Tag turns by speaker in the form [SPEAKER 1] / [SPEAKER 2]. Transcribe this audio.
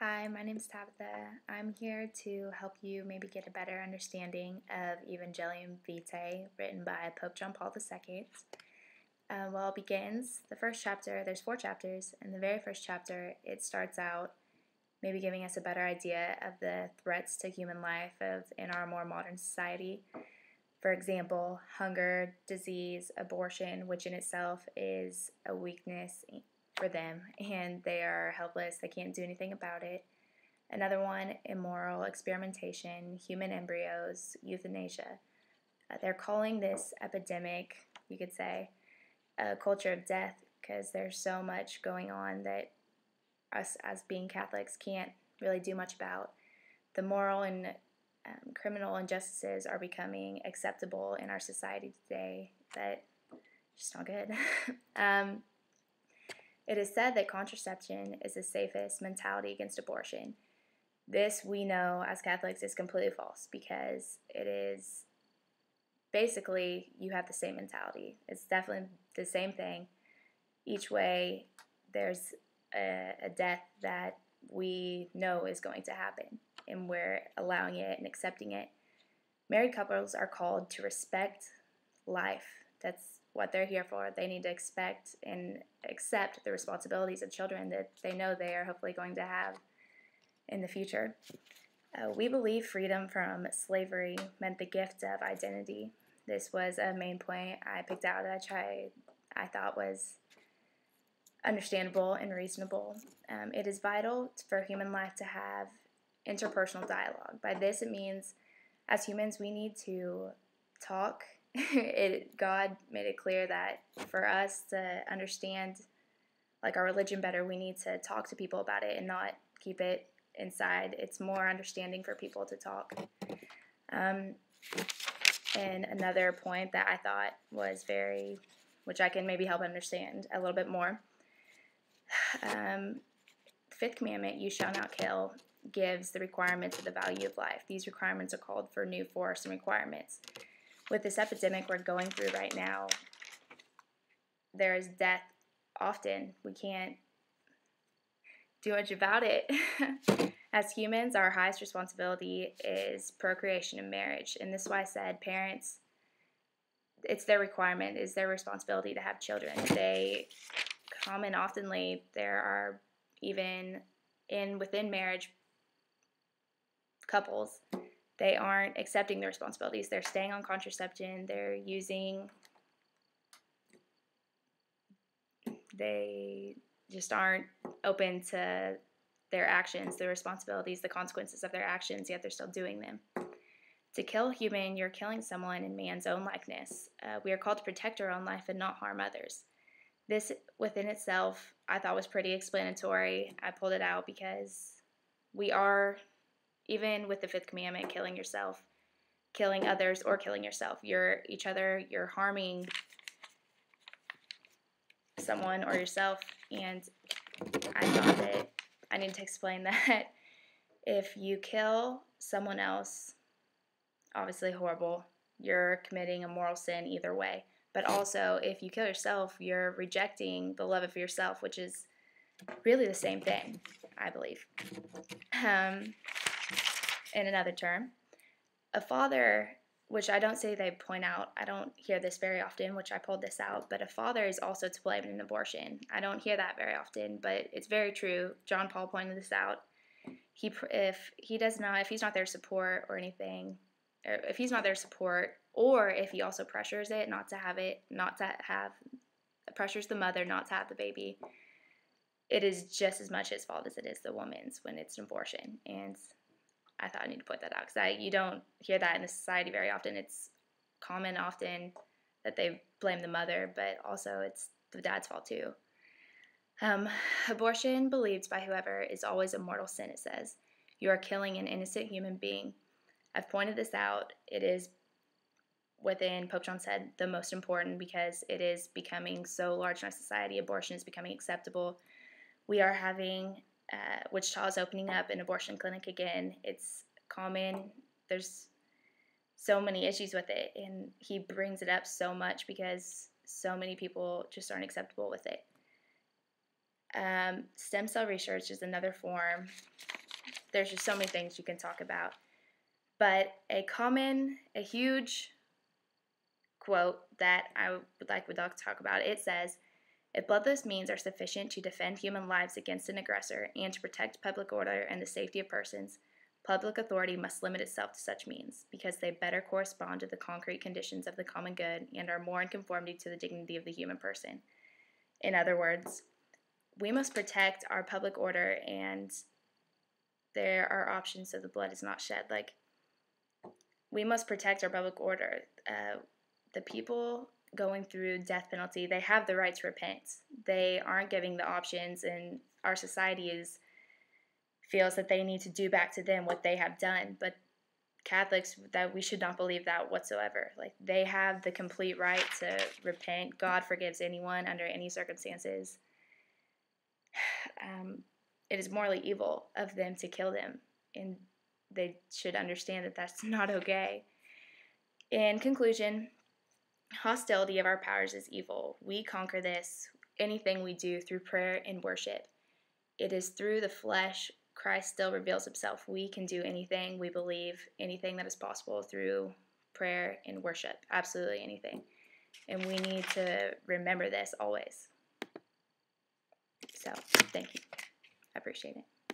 [SPEAKER 1] Hi, my name is Tabitha. I'm here to help you maybe get a better understanding of Evangelium Vitae, written by Pope John Paul II. It begins, the first chapter, there's 4 chapters. In the very first chapter, it starts out maybe giving us a better idea of the threats to human life in our more modern society. For example, hunger, disease, abortion, which in itself is a weakness for them, and they are helpless. They can't do anything about it. Another one, immoral experimentation, human embryos, euthanasia. They're calling this epidemic, you could say, a culture of death because there's so much going on that us as being Catholics can't really do much about. The moral and criminal injustices are becoming acceptable in our society today. That's just not good. It is said that contraception is the safest mentality against abortion. This, we know as Catholics, is completely false because it is basically you have the same mentality. It's definitely the same thing. Each way, there's a death that we know is going to happen, and we're allowing it and accepting it. Married couples are called to respect life. That's what they're here for. They need to expect and accept the responsibilities of children that they know they are hopefully going to have in the future. We believe freedom from slavery meant the gift of identity. This was a main point I picked out that I thought was understandable and reasonable. It is vital for human life to have interpersonal dialogue. By this it means as humans we need to talk. God made it clear that for us to understand like our religion better, we need to talk to people about it and not keep it inside. It's more understanding for people to talk. And another point that I thought was which I can maybe help understand a little bit more. Fifth commandment, you shall not kill, gives the requirements of the value of life. These requirements are called for new force and requirements. With this epidemic we're going through right now, there is death often. We can't do much about it. As humans, our highest responsibility is procreation and marriage. And this is why I said parents, it's their requirement, it's their responsibility to have children. They oftenly, there are even within marriage couples, they aren't accepting their responsibilities. They're staying on contraception. They just aren't open to their actions, their responsibilities, the consequences of their actions, yet they're still doing them. To kill a human, you're killing someone in man's own likeness. We are called to protect our own life and not harm others. This within itself I thought was pretty explanatory. I pulled it out because we are, even with the 5th commandment, killing yourself, killing others, or killing yourself. You're harming someone or yourself, and I thought that I need to explain that if you kill someone else, obviously horrible, you're committing a moral sin either way. But also, if you kill yourself, you're rejecting the love of yourself, which is really the same thing, I believe. In another term, a father, which I don't say they point out, I don't hear this very often, which I pulled this out, but a father is also to blame in an abortion. I don't hear that very often, but it's very true. John Paul pointed this out. If he's not there to support or anything, or if he's not there to support, or if he also pressures it, pressures the mother not to have the baby, it is just as much his fault as it is the woman's when it's an abortion. And I thought I need to point that out because you don't hear that in the society very often. It's common often that they blame the mother, but also it's the dad's fault too. Abortion, believed by whoever, is always a mortal sin, it says. You are killing an innocent human being. I've pointed this out. It is within, Pope John said, the most important because it is becoming so large in our society. Abortion is becoming acceptable. We are having Wichita is opening up an abortion clinic again. It's common. There's so many issues with it, and he brings it up so much because so many people just aren't acceptable with it. Stem cell research is another form. There's just so many things you can talk about. But a huge quote that I would like to talk about, it says, if bloodless means are sufficient to defend human lives against an aggressor and to protect public order and the safety of persons, public authority must limit itself to such means, because they better correspond to the concrete conditions of the common good and are more in conformity to the dignity of the human person. In other words, we must protect our public order, and there are options so the blood is not shed. Like, we must protect our public order. The people going through death penalty, they have the right to repent. They aren't giving the options, and our society feels that they need to do back to them what they have done. But Catholics, that we should not believe that whatsoever. Like, they have the complete right to repent. God forgives anyone under any circumstances. It is morally evil of them to kill them, and they should understand that that's not okay. In conclusion, hostility of our powers is evil. We conquer this, anything we do, through prayer and worship. It is through the flesh Christ still reveals himself. We can do anything we believe, anything that is possible through prayer and worship. Absolutely anything. And we need to remember this always. So, thank you. I appreciate it.